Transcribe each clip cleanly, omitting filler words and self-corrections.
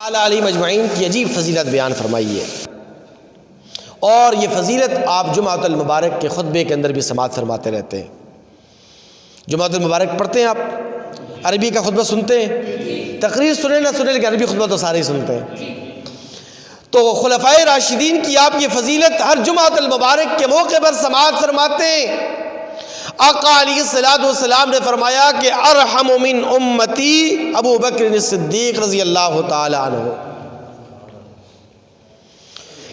علیہ مجمعین کی عجیب فضیلت بیان فرمائی ہے، اور یہ فضیلت آپ جمعۃ المبارک کے خطبے کے اندر بھی سماعت فرماتے رہتے ہیں۔ جمعۃ المبارک پڑھتے ہیں آپ؟ عربی کا خطبہ سنتے ہیں؟ تقریر سنیں نہ سنیں لیکن عربی خطبہ تو سارے ہی سنتے ہیں۔ تو خلفائے راشدین کی آپ یہ فضیلت ہر جمعۃ المبارک کے موقع پر سماعت فرماتے ہیں۔ آقا علیہ السلام نے فرمایا کہ ارحم من امتی ابو بکر الصدیق رضی اللہ تعالی عنہ،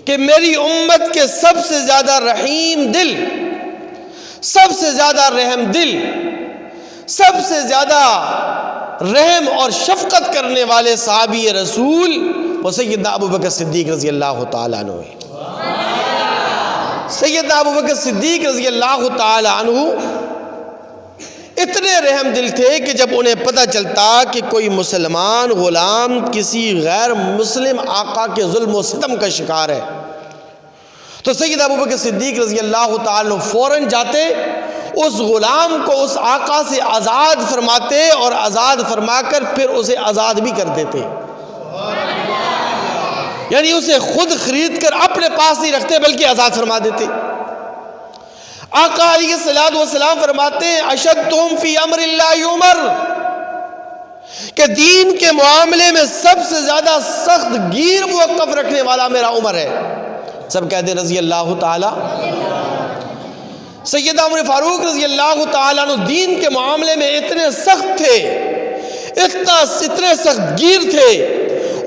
کہ میری امت کے سب سے زیادہ رحیم دل، سب سے زیادہ رحم دل، سب سے زیادہ رحم اور شفقت کرنے والے صحابی رسول وہ سیدنا ابو بکر صدیق رضی اللہ تعالی عنہ ہے۔ سیدنا ابو بکر صدیق رضی اللہ تعالی عنہ اتنے رحم دل تھے کہ جب انہیں پتہ چلتا کہ کوئی مسلمان غلام کسی غیر مسلم آقا کے ظلم و ستم کا شکار ہے تو سیدنا ابو بکر صدیق رضی اللہ تعالی عنہ فوراً جاتے، اس غلام کو اس آقا سے آزاد فرماتے اور آزاد فرما کر پھر اسے آزاد بھی کر دیتے، یعنی اسے خود خرید کر اپنے پاس نہیں رکھتے بلکہ آزاد فرما دیتے۔ آقا علیہ السلام فرماتے ہیں اشدہم فی امر اللہ عمر، کہ دین کے معاملے میں سب سے زیادہ سخت گیر موقف رکھنے والا میرا عمر ہے۔ سب کہتے ہیں رضی اللہ تعالی۔ سیدنا عمر فاروق رضی اللہ تعالیٰ عنہ دین کے معاملے میں اتنے سخت تھے، اتنے سخت گیر تھے،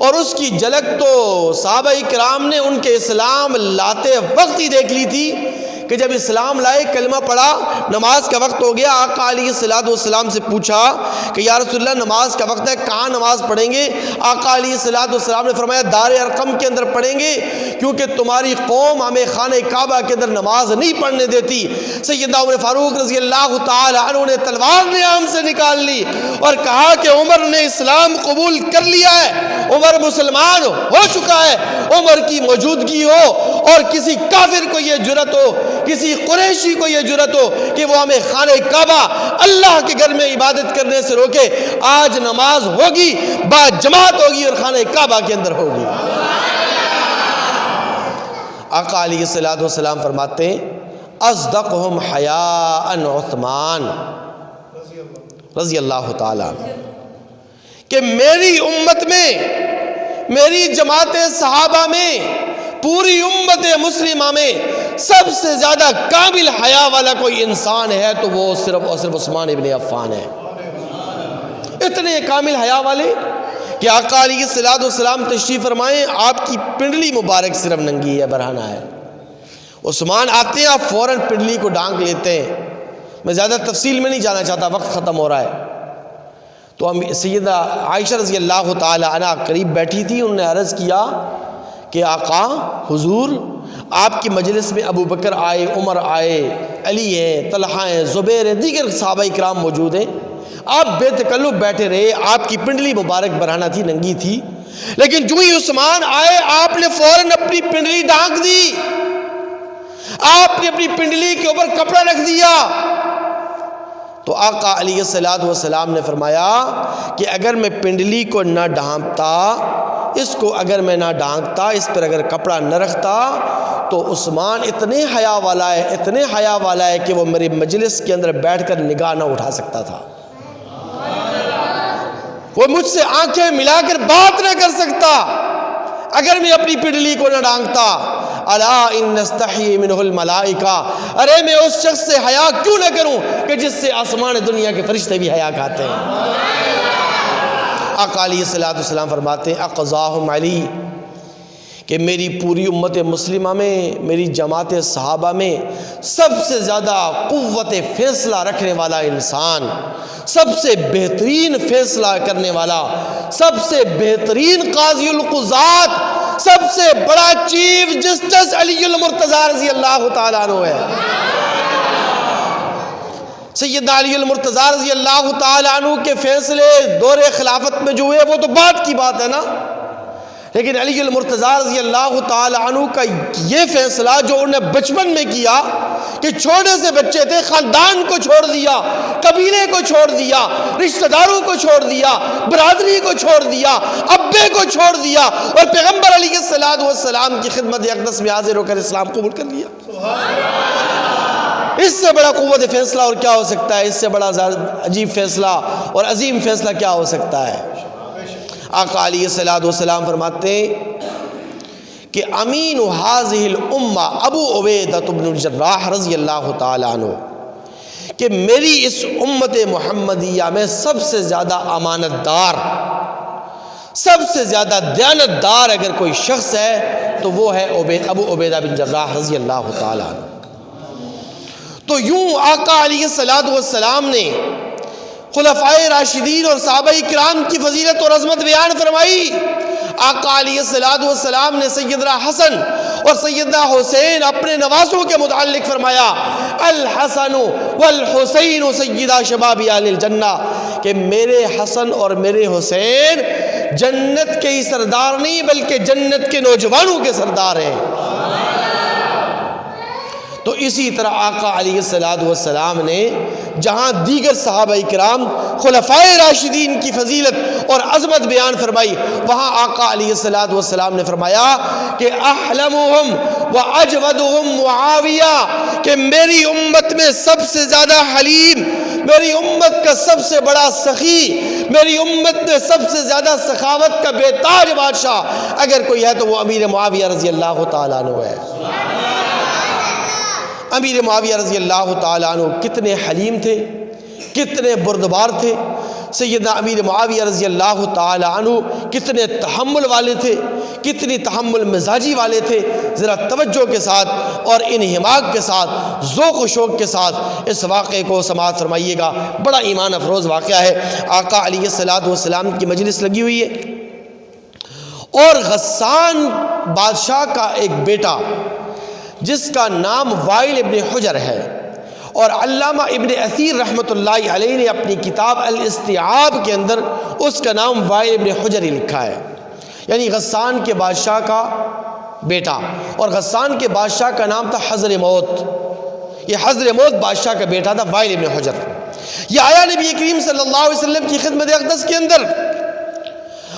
اور اس کی جھلک تو صحابہ کرام نے ان کے اسلام لاتے وقت ہی دیکھ لی تھی کہ جب اسلام لائے، کلمہ پڑھا، نماز کا وقت ہو گیا، آقا علیہ السلام سے پوچھا کہ یا رسول اللہ نماز کا وقت ہے، کہاں نماز پڑھیں گے؟ آقا علیہ السلام نے فرمایا دار ارقم کے اندر پڑھیں گے، کیونکہ تمہاری قوم ہمیں خانہ کعبہ کے اندر نماز نہیں پڑھنے دیتی۔ سیدنا عمر فاروق رضی اللہ تعالی عنہ نے تلوار نیام سے نکال لی اور کہا کہ عمر نے اسلام قبول کر لیا ہے، عمر مسلمان ہو چکا ہے۔ عمر کی موجودگی ہو اور کسی کافر کو یہ جرأت ہو، کسی قریشی کو یہ جرأت ہو کہ وہ ہمیں خانہ کعبہ اللہ کے گھر میں عبادت کرنے سے روکے، آج نماز ہوگی، با جماعت ہوگی اور خانہ کعبہ کے اندر ہوگی۔ آقا علیہ السلام فرماتے ہیں اصدقہم حیاء عثمان رضی اللہ تعالی عنہ، کہ میری امت میں، میری جماعت صحابہ میں، پوری امت مسلمہ میں سب سے زیادہ کامل حیا والا کوئی انسان ہے تو وہ صرف اور صرف عثمان ابن عفان ہے۔ اتنے کامل حیا والے کہ آقا علیہ السلام تشریف فرمائیں، آپ کی پنڈلی مبارک صرف ننگی ہے، برہنہ ہے۔ عثمان آتے ہیں، آپ فوراً پنڈلی کو ڈانک لیتے ہیں۔ میں زیادہ تفصیل میں نہیں جانا چاہتا، وقت ختم ہو رہا ہے۔ تو سیدہ عائشہ رضی اللہ تعالی عنہ قریب بیٹھی تھی، انہوں نے عرض کیا کہ آقا حضور آپ کی مجلس میں ابو بکر آئے، عمر آئے، علی ہیں، طلحہ ہیں، زبیر ہیں، دیگر صحابہ کرام موجود ہیں، آپ بے تکلف بیٹھے رہے، آپ کی پنڈلی مبارک برہنہ تھی، ننگی تھی، لیکن جو ہی عثمان آئے آپ نے فوراً اپنی پنڈلی ڈھانک دی، آپ نے اپنی پنڈلی کے اوپر کپڑا رکھ دیا۔ تو آقا علیہ السلام نے فرمایا کہ اگر میں پنڈلی کو نہ ڈھانپتا، اس کو اگر میں نہ ڈھانکتا، اس پر اگر کپڑا نہ رکھتا تو عثمان اتنے حیا والا ہے، اتنے حیا والا ہے کہ وہ میری مجلس کے اندر بیٹھ کر نگاہ نہ اٹھا سکتا تھا، وہ مجھ سے آنکھیں ملا کر بات نہ کر سکتا اگر میں اپنی پنڈلی کو نہ ڈھانکتا۔ الا ان نستحی منہ الملائکہ، ارے میں اس شخص سے حیا کیوں نہ کروں کہ جس سے آسمان دنیا کے فرشتے بھی حیا کھاتے ہیں۔ آقا علیہ السلام فرماتے ہیں اقضاہم علی، کہ میری پوری امت مسلمہ میں، میری جماعت صحابہ میں سب سے زیادہ قوت فیصلہ رکھنے والا انسان، سب سے بہترین فیصلہ کرنے والا، سب سے بہترین قاضی القضات، سب سے بڑا چیف جسٹس علی المرتضیٰ رضی اللہ تعالیٰ عنہ ہے۔ سیدنا علی المرتضیٰ رضی اللہ تعالیٰ عنہ کے فیصلے دور خلافت میں جو ہوئے وہ تو بات کی بات ہے نا، لیکن علی المرتضیٰ رضی اللہ تعالی عنہ کا یہ فیصلہ جو انہوں نے بچپن میں کیا کہ چھوٹے سے بچے تھے، خاندان کو چھوڑ دیا، قبیلے کو چھوڑ دیا، رشتہ داروں کو چھوڑ دیا، برادری کو چھوڑ دیا، ابے کو چھوڑ دیا، اور پیغمبر علیہ السلام کی خدمت اقدس میں حاضر ہو کر اسلام قبول کر لیا۔ اس سے بڑا قوت فیصلہ اور کیا ہو سکتا ہے؟ اس سے بڑا عجیب فیصلہ اور عظیم فیصلہ کیا ہو سکتا ہے؟ آقا علیہ السلام فرماتے ہیں کہ امین هذه الامہ ابو عبیدہ بن الجراح رضی اللہ تعالی عنہ، کہ میری اس امت محمدیہ میں سب سے زیادہ امانت دار، سب سے زیادہ دیانت دار اگر کوئی شخص ہے تو وہ ہے ابو عبیدہ بن جراح رضی اللہ تعالی عنہ۔ تو یوں آقا علیہ السلام نے خلفائے راشدین اور صحابہ کرام کی فضیلت اور عظمت بیان فرمائی۔ آقا علیہ السلام نے سیدنا حسن اور سیدنا حسین اپنے نواسوں کے متعلق فرمایا، الحسن والحسین سیدہ شباب اہل الجنہ، کہ میرے حسن اور میرے حسین جنت کے ہی سردار نہیں بلکہ جنت کے نوجوانوں کے سردار ہیں۔ تو اسی طرح آقا علیہ السلام نے جہاں دیگر صحابہ کرام خلفائے راشدین کی فضیلت اور عظمت بیان فرمائی، وہاں آقا علیہ السلام نے فرمایا کہ احلمہم واجودہم معاویہ، کہ میری امت میں سب سے زیادہ حلیم، میری امت کا سب سے بڑا سخی، میری امت میں سب سے زیادہ سخاوت کا بے تاج بادشاہ اگر کوئی ہے تو وہ امیر معاویہ رضی اللہ تعالیٰ عنہ ہے۔ امیر معاویہ رضی اللہ تعالیٰ عنہ کتنے حلیم تھے، کتنے بردبار تھے۔ سیدنا امیر معاویہ رضی اللہ تعالیٰ عنہ کتنے تحمل والے تھے، کتنی تحمل مزاجی والے تھے۔ ذرا توجہ کے ساتھ اور انہماک کے ساتھ، ذوق و شوق کے ساتھ اس واقعے کو سماعت فرمائیے گا، بڑا ایمان افروز واقعہ ہے۔ آقا علیہ السلام کی مجلس لگی ہوئی ہے اور غسان بادشاہ کا ایک بیٹا جس کا نام وائل ابن حجر ہے، اور علامہ ابن اثیر رحمۃ اللہ علیہ نے اپنی کتاب الاستیعاب کے اندر اس کا نام وائل ابن حجر ہی لکھا ہے، یعنی غسان کے بادشاہ کا بیٹا، اور غسان کے بادشاہ کا نام تھا حضر موت۔ یہ حضر موت بادشاہ کا بیٹا تھا وائل ابن حجر۔ یہ آیا نبی کریم صلی اللہ علیہ وسلم کی خدمت اقدس کے اندر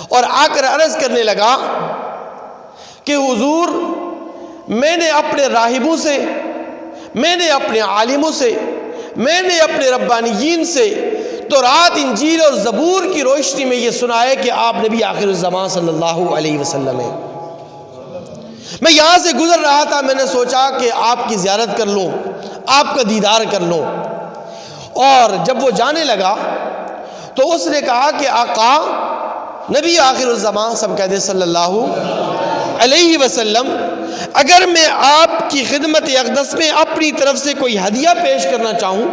اور آ کر عرض کرنے لگا کہ حضور، میں نے اپنے راہبوں سے، میں نے اپنے عالموں سے، میں نے اپنے ربانیین سے تورات، انجیل اور زبور کی روشنی میں یہ سنا ہے کہ آپ نبی آخر الزمان صلی اللہ علیہ وسلم ہیں۔ میں یہاں سے گزر رہا تھا، میں نے سوچا کہ آپ کی زیارت کر لوں، آپ کا دیدار کر لوں۔ اور جب وہ جانے لگا تو اس نے کہا کہ آقا نبی آخر الزمان، سب کہتے صلی اللہ علیہ وسلم، اگر میں آپ کی خدمت اقدس میں اپنی طرف سے کوئی ہدیہ پیش کرنا چاہوں،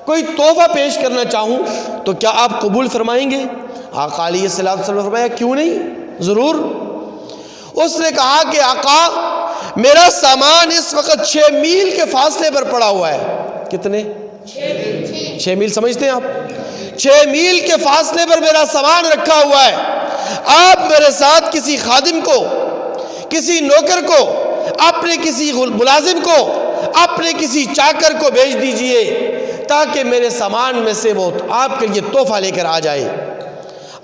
کوئی تحفہ پیش کرنا چاہوں تو کیا آپ قبول فرمائیں گے؟ آقا علیہ السلام نے فرمایا کیوں نہیں، ضرور۔ اس نے کہا کہ آقا میرا سامان اس وقت 6 میل کے فاصلے پر پڑا ہوا ہے۔ کتنے؟ 6 میل سمجھتے ہیں آپ؟ 6 میل کے فاصلے پر میرا سامان رکھا ہوا ہے۔ آپ میرے ساتھ کسی خادم کو، کسی نوکر کو، اپنے کسی ملازم کو، اپنے کسی چاکر کو بھیج دیجئے تاکہ میرے سامان میں سے وہ آپ کے لیے تحفہ لے کر آ جائے۔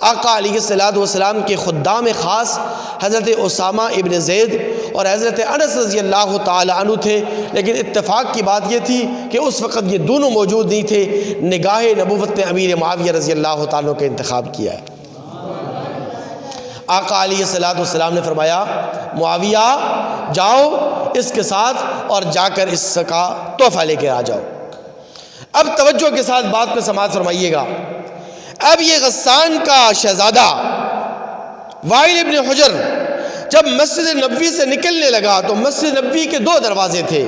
آقا علیہ السلام کے خدام خاص حضرت اسامہ ابن زید اور حضرت انس رضی اللہ تعالی عنہ تھے، لیکن اتفاق کی بات یہ تھی کہ اس وقت یہ دونوں موجود نہیں تھے۔ نگاہ نبوت نے امیر معاویہ رضی اللہ تعالیٰ عنہ کا انتخاب کیا ہے۔ آقا علیہ السلام نے فرمایا معاویہ جاؤ اس کے ساتھ اور جا کر اس کا تحفہ لے کے آ جاؤ۔ اب توجہ کے ساتھ بات کو سماعت فرمائیے گا۔ اب یہ غسان کا شہزادہ وائل ابن حجر جب مسجد نبوی سے نکلنے لگا تو مسجد نبوی کے 2 دروازے تھے،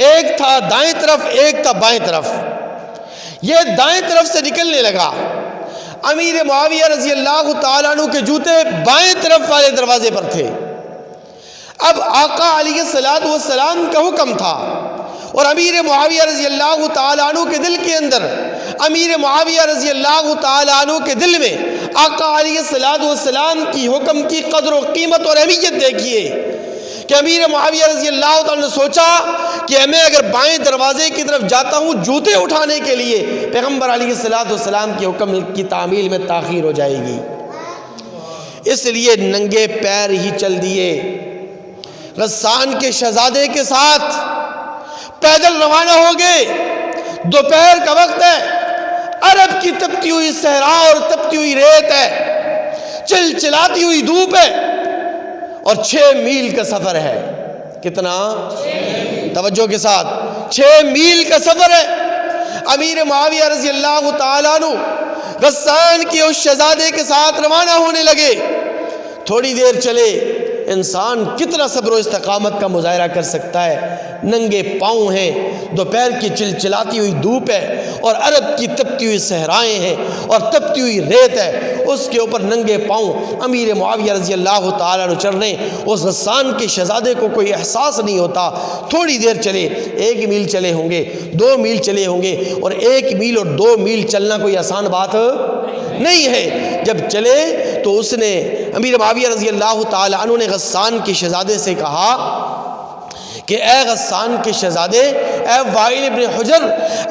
ایک تھا دائیں طرف، ایک تھا بائیں طرف۔ یہ دائیں طرف سے نکلنے لگا، امیر معاویہ رضی اللہ تعالیٰ عنہ کے جوتے بائیں طرف والے دروازے پر تھے۔ اب آقا علیہ السلام کا حکم تھا اور امیر معاویہ رضی اللہ تعالیٰ عنہ کے دل کے اندر، امیر معاویہ رضی اللہ تعالیٰ عنہ کے دل میں آقا علیہ السلام کی حکم کی قدر و قیمت اور اہمیت دیکھیے کہ امیر معاویہ رضی اللہ تعالیٰ نے سوچا کہ میں اگر بائیں دروازے کی طرف جاتا ہوں جوتے اٹھانے کے لیے، پیغمبر علیہ السلام کے حکم کی تعمیل میں تاخیر ہو جائے گی، اس لیے ننگے پیر ہی چل دیے، غسان کے شہزادے کے ساتھ پیدل روانہ ہو گئے۔ دوپہر کا وقت ہے، عرب کی تپتی ہوئی صحرا اور تپتی ہوئی ریت ہے، چلچلاتی ہوئی دھوپ ہے، اور 6 میل کا سفر ہے۔ کتنا؟ توجہ کے ساتھ 6 میل کا سفر ہے۔ امیر معاویہ رضی اللہ تعالیٰ عنہ غسان کے اس شہزادے کے ساتھ روانہ ہونے لگے۔ تھوڑی دیر چلے، انسان کتنا صبر و استقامت کا مظاہرہ کر سکتا ہے؟ ننگے پاؤں ہیں، دوپہر کی چلچلاتی ہوئی دھوپ ہے، اور عرب کی تپتی ہوئی صحرائیں ہیں اور تپتی ہوئی ریت ہے، اس کے اوپر ننگے پاؤں امیر معاویہ رضی اللہ تعالیٰ عنہ چل رہے ہیں۔ اس غسان کے شہزادے کو کوئی احساس نہیں ہوتا۔ تھوڑی دیر چلے، 1 میل چلے ہوں گے، 2 میل چلے ہوں گے، اور 1 میل اور 2 میل چلنا کوئی آسان بات نہیں ہے۔ جب چلے تو اس نے، امیر معاویہ رضی اللہ تعالیٰ عنہ نے غسان کے شہزادے سے کہا کہ اے غسان کے شہزادے، اے وائل ابن حجر،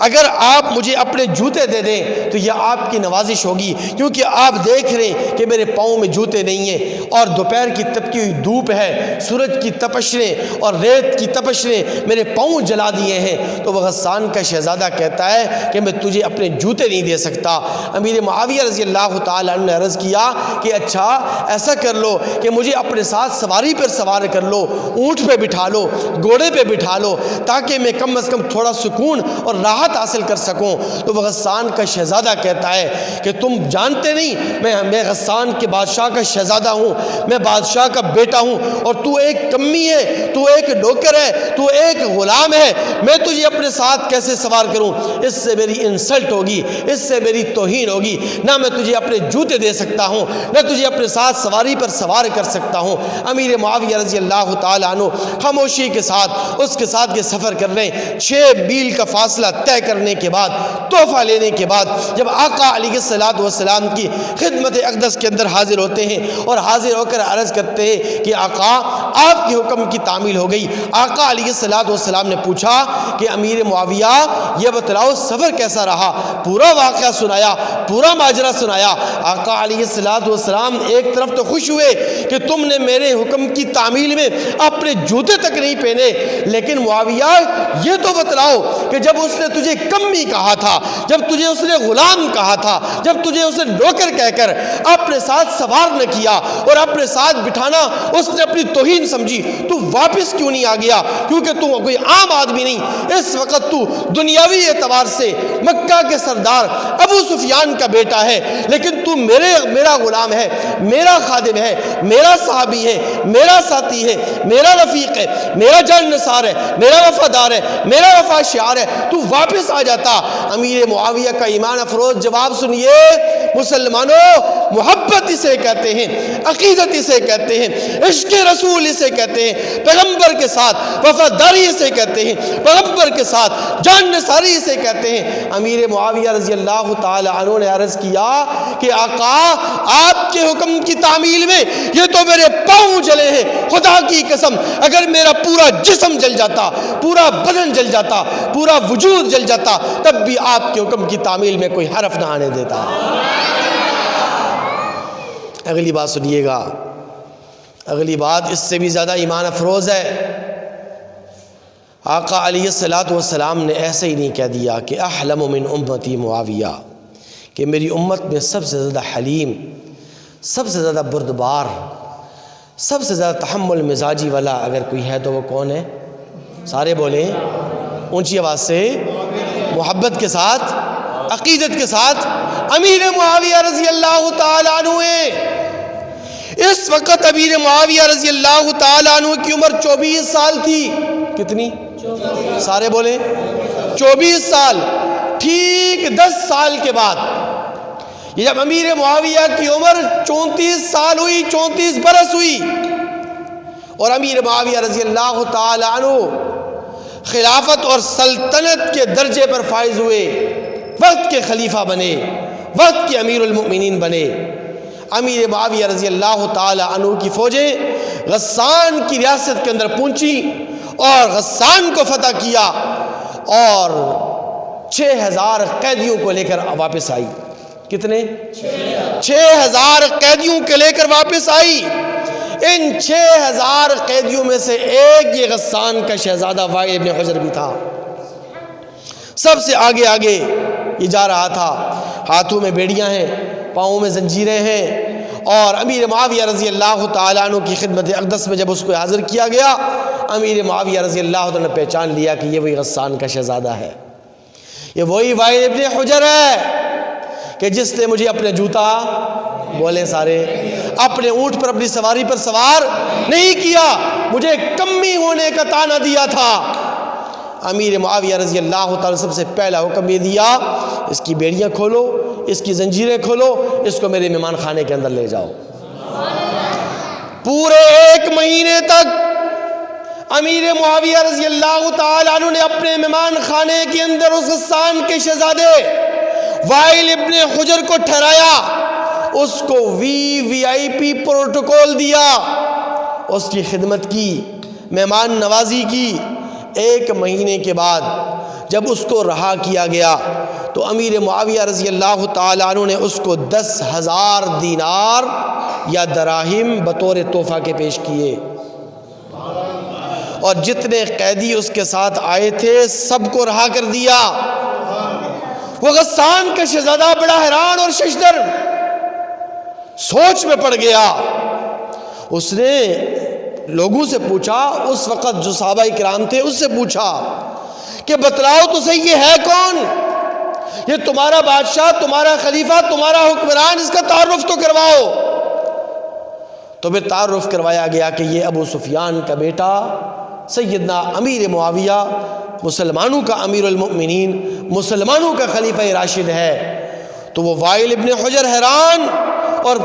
اگر آپ مجھے اپنے جوتے دے دیں تو یہ آپ کی نوازش ہوگی، کیونکہ آپ دیکھ رہے ہیں کہ میرے پاؤں میں جوتے نہیں ہیں، اور دوپہر کی تپتی ہوئی دھوپ ہے، سورج کی تپشیں اور ریت کی تپشیں میرے پاؤں جلا دیے ہیں۔ تو وہ غسان کا شہزادہ کہتا ہے کہ میں تجھے اپنے جوتے نہیں دے سکتا۔ امیر معاویہ رضی اللہ تعالیٰ عنہ نے عرض کیا کہ اچھا ایسا کر لو کہ مجھے اپنے ساتھ سواری پر سوار کر لو، اونٹ پہ بٹھا لو، گھوڑے پہ بٹھا لو، تاکہ میں کم از کم تھوڑا سکون اور راحت حاصل کر سکوں۔ تو وہ غسان کا شہزادہ کہتا ہے کہ تم جانتے نہیں میں غسان کے بادشاہ کا شہزادہ ہوں، میں بادشاہ کا بیٹا ہوں، اور تو ایک کمی ہے، تو ایک نوکر ہے، تو ایک غلام ہے، میں تجھے اپنے ساتھ کیسے سوار کروں؟ اس سے میری انسلٹ ہوگی، اس سے میری توہین ہوگی، نہ میں تجھے اپنے جوتے دے سکتا ہوں، نہ تجھے اپنے ساتھ سواری پر سوار کر سکتا ہوں۔ امیر معاویہ رضی اللہ تعالیٰ عنہ خاموشی کے ساتھ اس کے ساتھ یہ سفر کر رہے ہیں۔ 6 میل کا فاصلہ طے کرنے کے بعد، تحفہ لینے کے بعد، جب آقا علیہ السلام کی خدمت اقدس کے اندر حاضر ہوتے ہیں اور حاضر ہو کر عرض کرتے ہیں کہ آقا آپ کے حکم کی تعمیل ہو گئی۔ آقا علیہ السلام نے پوچھا کہ امیر معاویہ یہ بتلاؤ سفر کیسا رہا؟ پورا واقعہ سنایا، پورا ماجرا سنایا۔ آقا علیہ السلام ایک طرف تو خوش ہوئے کہ تم نے میرے حکم کی تعمیل میں اپنے جوتے تک نہیں پہنے، لیکن معاویہ یہ تو بتلاؤ کہ جب اس نے تجھے کمی کہا تھا، جب تجھے اس نے غلام کہا تھا، جب تجھے اس نے نوکر کہہ کر اپنے ساتھ سوار نہ کیا اور اپنے ساتھ بٹھانا اس نے اپنی توہین سمجھی، تو واپس کیوں نہیں آ گیا؟ کیونکہ تو کوئی عام آدمی نہیں، اس وقت تو دنیاوی اعتبار سے مکہ کے سردار ابو سفیان کا بیٹا ہے، لیکن تو میرا غلام ہے، میرا خادم ہے، میرا صحابی ہے، میرا ساتھی ہے، میرا رفیق ہے، میرا جان نثار ہے، میرا وفادار ہے، میرا وفا شعار ہے، تو واپس آ جاتا۔ امیر معاویہ کا ایمان افروز جواب سنیے، مسلمانوں محبت اسے کہتے ہیں، عقیدت اسے کہتے ہیں، عشق رسول اسے کہتے ہیں، پیغمبر کے ساتھ وفاداری اسے کہتے ہیں، پیغمبر کے ساتھ جان نثاری اسے کہتے ہیں۔ امیر معاویہ رضی اللہ تعالی عنہ نے عرض کیا کہ آقا آپ کے حکم کی تعمیل میں یہ تو میرے پاؤں جلے ہیں، خدا کی قسم اگر میرا پورا جسم جل جاتا، پورا بدن جل جاتا، پورا وجود جل جاتا، تب بھی آپ کے حکم کی تعمیل میں کوئی حرف نہ آنے دیتا۔ اگلی بات سنیے گا، اگلی بات اس سے بھی زیادہ ایمان افروز ہے۔ آقا علیہ السلام نے ایسے ہی نہیں کہہ دیا کہ احلم من امتی معاویہ، کہ میری امت میں سب سے زیادہ حلیم، سب سے زیادہ بردبار، سب سے زیادہ تحمل مزاجی والا اگر کوئی ہے تو وہ کون ہے؟ سارے بولیں اونچی آواز سے، محبت کے ساتھ، عقیدت کے ساتھ، امیر معاویہ رضی اللہ تعالیٰ عنہ ہے۔ اس وقت امیر معاویہ رضی اللہ تعالیٰ عنہ کی عمر 24 سال تھی۔ کتنی؟ سارے بولیں 24 سال۔ ٹھیک 10 سال کے بعد جب امیر معاویہ کی عمر 34 سال ہوئی، 34 برس ہوئی، اور امیر معاویہ رضی اللہ تعالی عنہ خلافت اور سلطنت کے درجے پر فائز ہوئے، وقت کے خلیفہ بنے، وقت کے امیر المؤمنین بنے، امیر معاویہ رضی اللہ تعالی عنہ کی فوجیں غسان کی ریاست کے اندر پہنچی اور غسان کو فتح کیا اور 6000 قیدیوں کو لے کر واپس آئی. کتنے؟ 6000 قیدیوں کو لے کر واپس آئی. ان 6000 قیدیوں میں سے ایک یہ غسان کا شہزادہ وائل ابن حجر بھی تھا. سب سے آگے آگے یہ جا رہا تھا. ہاتھوں میں بیڑیاں ہیں، پاؤں میں زنجیریں ہیں، اور امیر معاویہ رضی اللہ تعالیٰ عنہ کی خدمت اقدس میں جب اس کو حاضر کیا گیا، امیر معاویہ رضی اللہ عنہ نے پہچان لیا کہ یہ وہی غسان کا شہزادہ ہے، یہ وہی وائل ابن حجر ہے کہ جس نے مجھے اپنے جوتا بولے سارے اپنے اونٹ پر اپنی سواری پر سوار نہیں کیا، مجھے کمی ہونے کا طعنہ دیا تھا. امیر معاویہ رضی اللہ تعالیٰ سب سے پہلا حکم یہ دیا، اس کی بیڑیاں کھولو، اس کی زنجیریں کھولو، اس کو میرے مہمان خانے کے اندر لے جاؤ. پورے 1 مہینے تک امیر معاویہ رضی اللہ تعالیٰ عنہ نے اپنے مہمان خانے کے اندر اس غسان کے شہزادے وائل ابن حجر کو ٹھہرایا، اس کو VIP پروٹوکول دیا، اس کی خدمت کی، مہمان نوازی کی. 1 مہینے کے بعد جب اس کو رہا کیا گیا تو امیر معاویہ رضی اللہ تعالیٰ عنہ نے اس کو 10,000 دینار یا دراہم بطور تحفہ کے پیش کیے، اور جتنے قیدی اس کے ساتھ آئے تھے سب کو رہا کر دیا. وہ غسان کا شہزادہ بڑا حیران اور ششدر سوچ میں پڑ گیا. اس نے لوگوں سے پوچھا، اس وقت جو صحابہ کرام تھے اس سے پوچھا کہ بتلاؤ تو صحیح یہ ہے کون؟ یہ تمہارا بادشاہ، تمہارا خلیفہ، تمہارا حکمران، اس کا تعارف تو کرواؤ. تو پھر تعارف کروایا گیا کہ یہ ابو سفیان کا بیٹا سیدنا امیر معاویہ، مسلمانوں کا امیر المؤمنین، مسلمانوں کا خلیفہ راشد ہے. تو وہ وائل ابن حجر حیران اور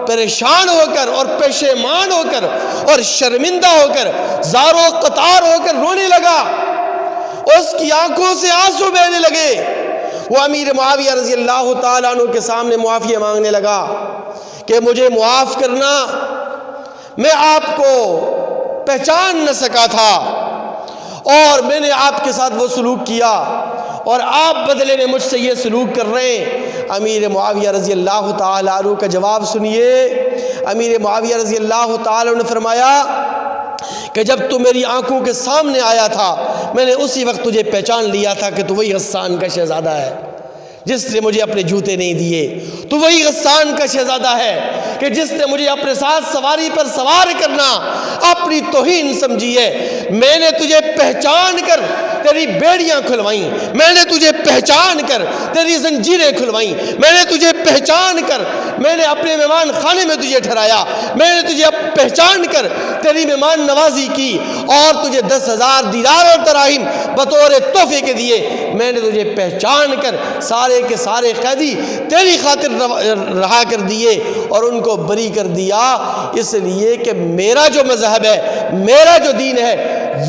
پریشان ہو کر اور پشیمان ہو کر اور شرمندہ ہو کر زار و قطار ہو کر رونے لگا، اس کی آنکھوں سے آنسو بہنے لگے. وہ امیر معاویہ رضی اللہ تعالیٰ عنہ کے سامنے معافی مانگنے لگا کہ مجھے معاف کرنا، میں آپ کو پہچان نہ سکا تھا اور میں نے آپ کے ساتھ وہ سلوک کیا اور آپ بدلے میں مجھ سے یہ سلوک کر رہے ہیں. امیر معاویہ رضی اللہ تعالیٰ عنہ کا جواب سنیے. امیر معاویہ رضی اللہ تعالیٰ عنہ نے فرمایا کہ جب تو میری آنکھوں کے سامنے آیا تھا میں نے اسی وقت تجھے پہچان لیا تھا کہ تو وہی غسان کا شہزادہ ہے جس نے مجھے اپنے جوتے نہیں دیے. تو وہی غسان کا شہزادہ ہے کہ جس نے مجھے اپنے ساتھ سواری پر سوار کرنا اپنی توہین سمجھی ہے. میں نے تجھے پہچان کر تیری بیڑیاں کھلوائیں، میں نے تجھے پہچان کر تیری زنجیریں کھلوائیں، میں نے تجھے پہچان کر میں نے اپنے مہمان خانے میں تجھے ٹھہرایا، میں نے تجھے پہچان کر تیری مہمان نوازی کی اور تجھے 10,000 دینار اور دراہم بطور تحفے کے دیے. میں نے تجھے پہچان کر سارے کے سارے قیدی تیری خاطر رہا کر دیے اور ان کو بری کر دیا، اس لیے کہ میرا جو مذہب ہے، میرا جو دین ہے،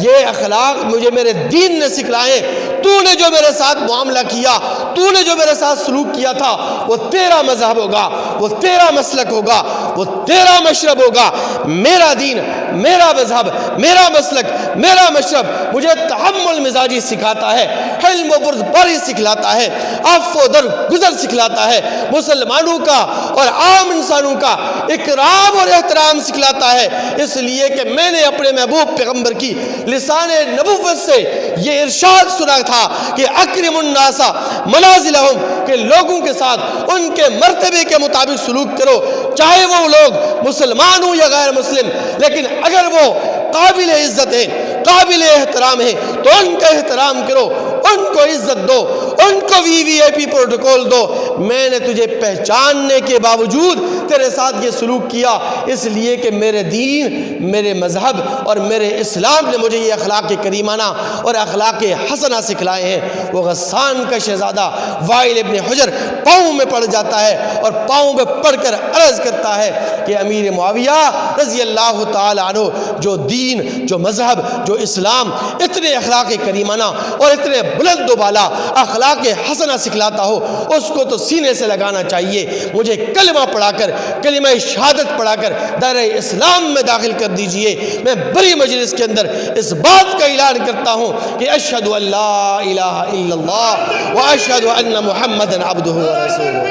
یہ اخلاق مجھے میرے دین نے سکھلائے. تو نے جو میرے ساتھ معاملہ کیا، تو نے جو میرے ساتھ سلوک کیا تھا، وہ تیرا مذہب ہوگا، وہ تیرا مسلک ہوگا، وہ تیرا مشرب ہوگا. میرا دین، میرا مذہب، میرا مسلک، میرا مشرب مجھے تحمل مزاجی سکھاتا ہے، حلم و بردباری سکھلاتا ہے، عفو و درگزر سکھلاتا ہے، مسلمانوں کا اور عام انسانوں کا اکرام اور احترام سکھلاتا ہے. اس لیے کہ میں نے اپنے محبوب پیغمبر کی لسان نبوت سے یہ ارشاد سنا تھا کہ اکرم الناس منازلہم، کہ لوگوں کے ساتھ ان کے مرتبے کے مطابق سلوک کرو، چاہے وہ لوگ مسلمان ہوں یا غیر مسلم، لیکن اگر وہ قابل عزت ہیں، قابل احترام ہیں تو ان کا احترام کرو، ان کو عزت دو، ان کو VIP پروٹوکول دو. میں نے تجھے پہچاننے کے باوجود تیرے ساتھ یہ سلوک کیا اس لیے کہ میرے دین، میرے مذہب اور میرے اسلام نے مجھے یہ اخلاق کریمانہ اور اخلاق حسنہ سکھلائے ہیں. وہ غسان کا شہزادہ وائل ابن حجر پاؤں میں پڑ جاتا ہے اور پاؤں میں پڑ کر عرض کرتا ہے کہ امیر معاویہ رضی اللہ تعالی عنہ جو دین، جو مذہب، جو اسلام اتنے اخلاق کریمانہ اور اتنے بلند و بالا اخلاق حسنہ سکھلاتا ہو اس کو تو سینے سے لگانا چاہیے. مجھے کلمہ پڑھا کر، کلمہ شہادت پڑھا کر دائرہ اسلام میں داخل کر دیجئے. میں بڑی مجلس کے اندر اس بات کا اعلان کرتا ہوں کہ اشہد ان لا الہ الا اللہ و اشہد ان محمد عبدہ و رسولہ.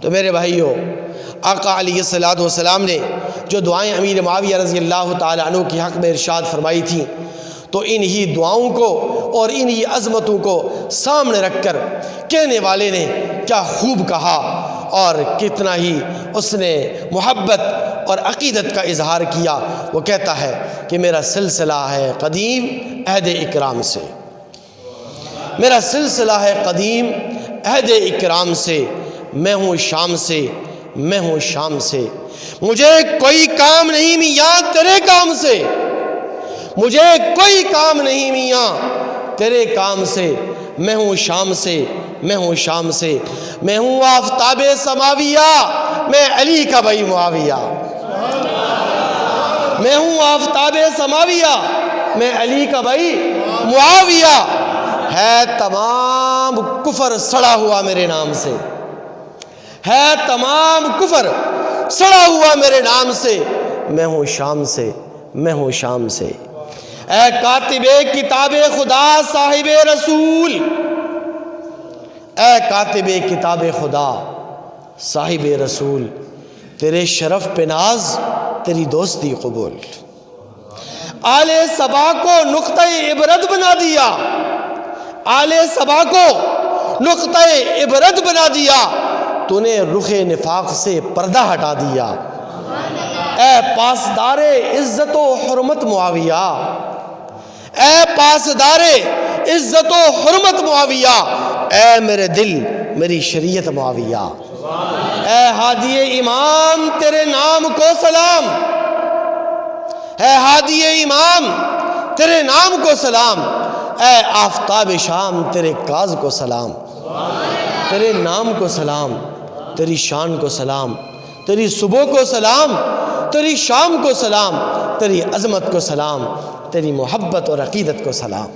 تو میرے بھائیو، آقا علیہ السلام نے جو دعائیں امیر معاویہ رضی اللہ تعالیٰ عنہ کی حق میں ارشاد فرمائی تھیں، تو انہی دعاؤں کو اور انہی عظمتوں کو سامنے رکھ کر کہنے والے نے کیا خوب کہا اور کتنا ہی اس نے محبت اور عقیدت کا اظہار کیا. وہ کہتا ہے کہ میرا سلسلہ ہے قدیم عہد اکرام سے، میرا سلسلہ ہے قدیم عہد اکرام سے، میں ہوں شام سے، میں ہوں شام سے. مجھے کوئی کام نہیں میاں تیرے کام سے، مجھے کوئی کام نہیں میاں تیرے کام سے. میں ہوں شام سے، میں ہوں شام سے. میں ہوں آفتاب سماویہ، میں علی کا بھائی معاویہ. میں ہوں آفتاب سماویہ، میں علی کا بھائی معاویہ. ہے تمام کفر سڑا ہوا میرے نام سے، ہے تمام کفر سڑا ہوا میرے نام سے. میں ہوں شام سے، میں ہوں شام سے. اے کاتب کتاب خدا صاحب رسول، اے کاتب کتاب خدا صاحب رسول، تیرے شرف پہ ناز، تیری دوستی قبول. آل صبا کو نقطہ عبرت بنا دیا، آل صبا کو نقطہ عبرت بنا دیا. تو نے رخ نفاق سے پردہ ہٹا دیا. اے پاسدار عزت و حرمت معاویہ، اے پاسدار عزت و حرمت معاویہ. اے میرے دل میری شریعت معاویہ. اے ہادی امام تیرے نام کو سلام، اے ہادی امام تیرے نام کو سلام. اے آفتاب شام تیرے کاز کو سلام. تیرے نام کو سلام، تیری شان کو سلام، تیری صبح کو سلام، تیری شام کو سلام، تیری عظمت کو سلام، تیری محبت اور عقیدت کو سلام.